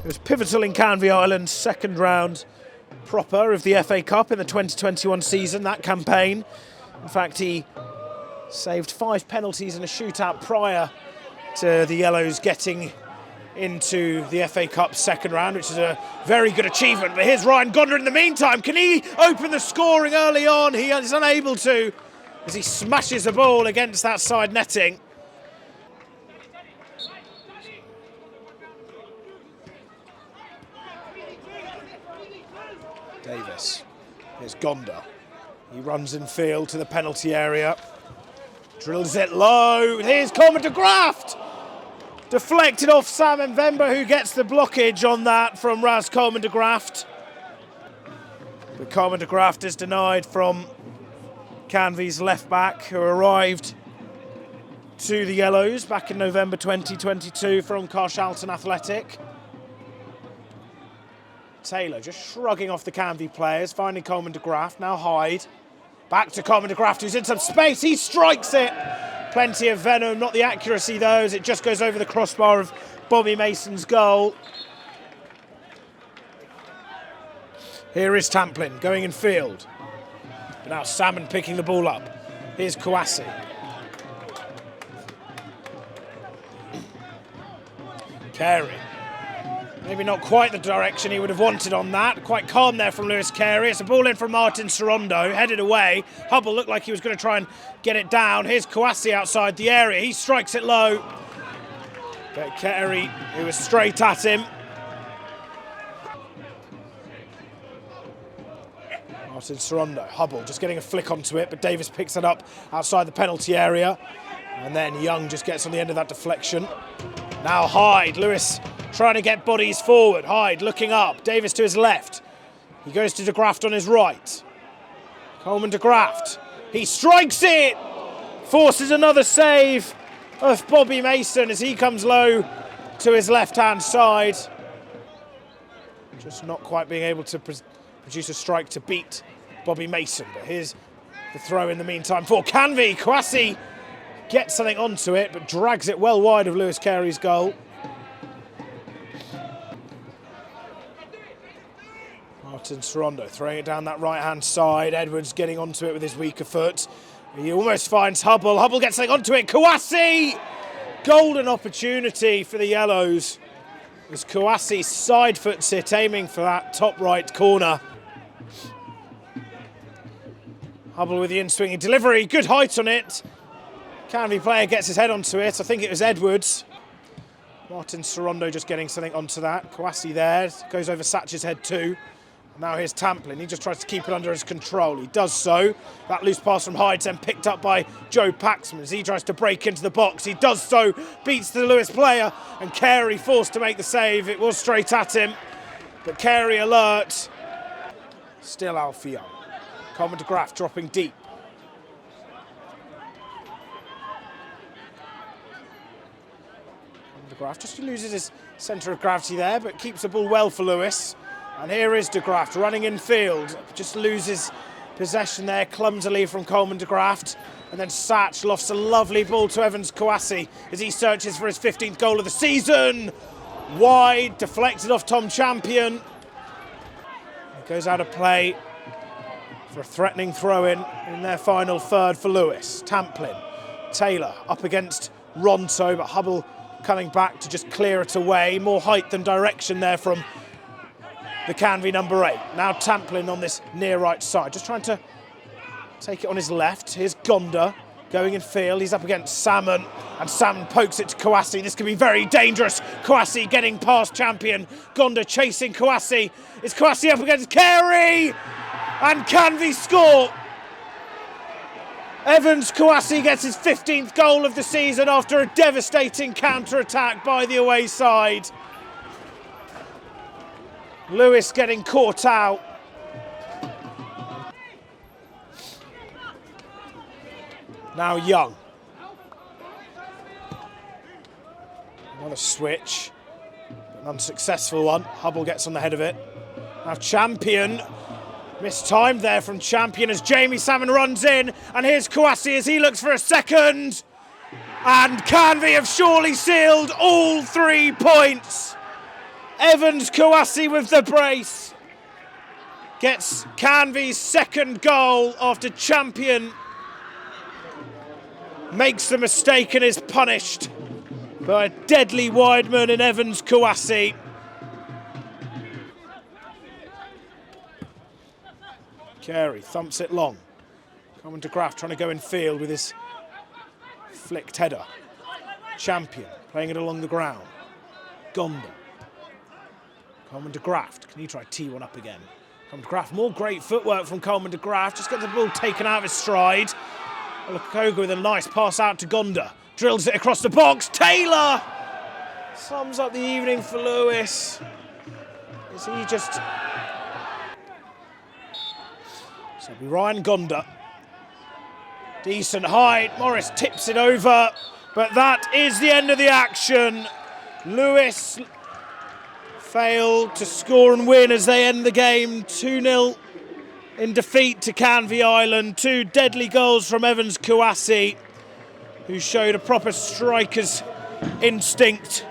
It was pivotal in Canvey Island's second round proper of the FA Cup in the 2021 season, that campaign. In fact, he saved 5 penalties in a shootout prior to the Yellows getting into the FA Cup second round, which is a very good achievement. But here's Ryan Gondler in the meantime. Can he open the scoring early on? He is unable to, as he smashes the ball against that side netting. Davis. Here's Gonda. He runs in field to the penalty area. Drills it low. Here's Coleman de Graft. Deflected off Sam Mbemba, who gets the blockage on that from Raz Coleman de Graft. But Coleman de Graft is denied from Canvey's left back, who arrived to the Yellows back in November 2022 from Carshalton Athletic. Taylor just shrugging off the Canvey players, finding Coleman de Graft, now Hyde. Back to Coleman de Graft, who's in some space, he strikes it! Plenty of venom, not the accuracy though, as it just goes over the crossbar of Bobby Mason's goal. Here is Tamplin going in field. But now Salmon picking the ball up. Here's Kouassi. Carey. Maybe not quite the direction he would have wanted on that. Quite calm there from Lewes Carey. It's a ball in from Martin Sorondo, headed away. Hubble looked like he was going to try and get it down. Here's Kouassi outside the area. He strikes it low. But Carey, who was straight at him. Martin Sorondo, Hubble just getting a flick onto it, but Davis picks it up outside the penalty area. And then Young just gets on the end of that deflection. Now Hyde, Lewis trying to get bodies forward. Hyde looking up, Davis to his left. He goes to de Graft on his right. Coleman de Graft, he strikes it! Forces another save of Bobby Mason as he comes low to his left-hand side. Just not quite being able to produce a strike to beat Bobby Mason. But here's the throw in the meantime for Canvey. Kouassi gets something onto it, but drags it well wide of Lewes Carey's goal. Martin Sorondo throwing it down that right-hand side. Edwards getting onto it with his weaker foot. He almost finds Hubble. Hubble gets something onto it. Kouassi! Golden opportunity for the Yellows. As Kouassi side foots it, aiming for that top right corner. Hubble with the in-swinging delivery. Good height on it. Canvey player gets his head onto it. I think it was Edwards. Martin Sorondo just getting something onto that. Kouassi there. Goes over Satch's head too. Now here's Tamplin. He just tries to keep it under his control. He does so. That loose pass from Hyde then picked up by Joe Paxman as he tries to break into the box. He does so. Beats the Lewes player. And Carey forced to make the save. It was straight at him. But Carey alert. Still Alfie Young. Coleman de Graft dropping deep. De Graft just loses his centre of gravity there, but keeps the ball well for Lewes. And here is de Graft running in field, just loses possession there clumsily from Coleman de Graft. And then Satch lofts a lovely ball to Evans Kouassi as he searches for his 15th goal of the season. Wide, deflected off Tom Champion. It goes out of play for a threatening throw-in their final third for Lewes. Tamplin, Taylor up against Ronto, but Hubble coming back to just clear it away. More height than direction there from the Canvey number 8. Now Tamplin on this near right side, just trying to take it on his left. Here's Gonda going in field. He's up against Salmon, and Salmon pokes it to Kouassi. This could be very dangerous. Kouassi getting past Champion. Gonda chasing Kouassi. It's Kouassi up against Carey, and Canvey score. Evans Kouassi gets his 15th goal of the season after a devastating counter-attack by the away side. Lewes getting caught out. Now Young. Another switch, an unsuccessful one. Hubble gets on the head of it. Now Champion. Mistimed there from Champion as Jamie Salmon runs in. And here's Kouassi as he looks for a second. And Canvey have surely sealed all 3 points. Evans Kouassi with the brace. Gets Canvey's second goal after Champion makes the mistake and is punished by a deadly wideman in Evans Kouassi. Carey thumps it long. Coleman de Graaf trying to go in field with his flicked header. Champion playing it along the ground. Gonda. Coleman de Graaf, can he try tee one up again? Coleman de Graaf, more great footwork from Coleman de Graaf, just gets the ball taken out of his stride. Olakoga with a nice pass out to Gonda. Drills it across the box. Taylor sums up the evening for Lewes. Is he just... So it'll be Ryan Gonda. Decent height. Morris tips it over. But that is the end of the action. Lewes failed to score and win as they end the game 2-0 in defeat to Canvey Island. Two deadly goals from Evans Kouassi, who showed a proper striker's instinct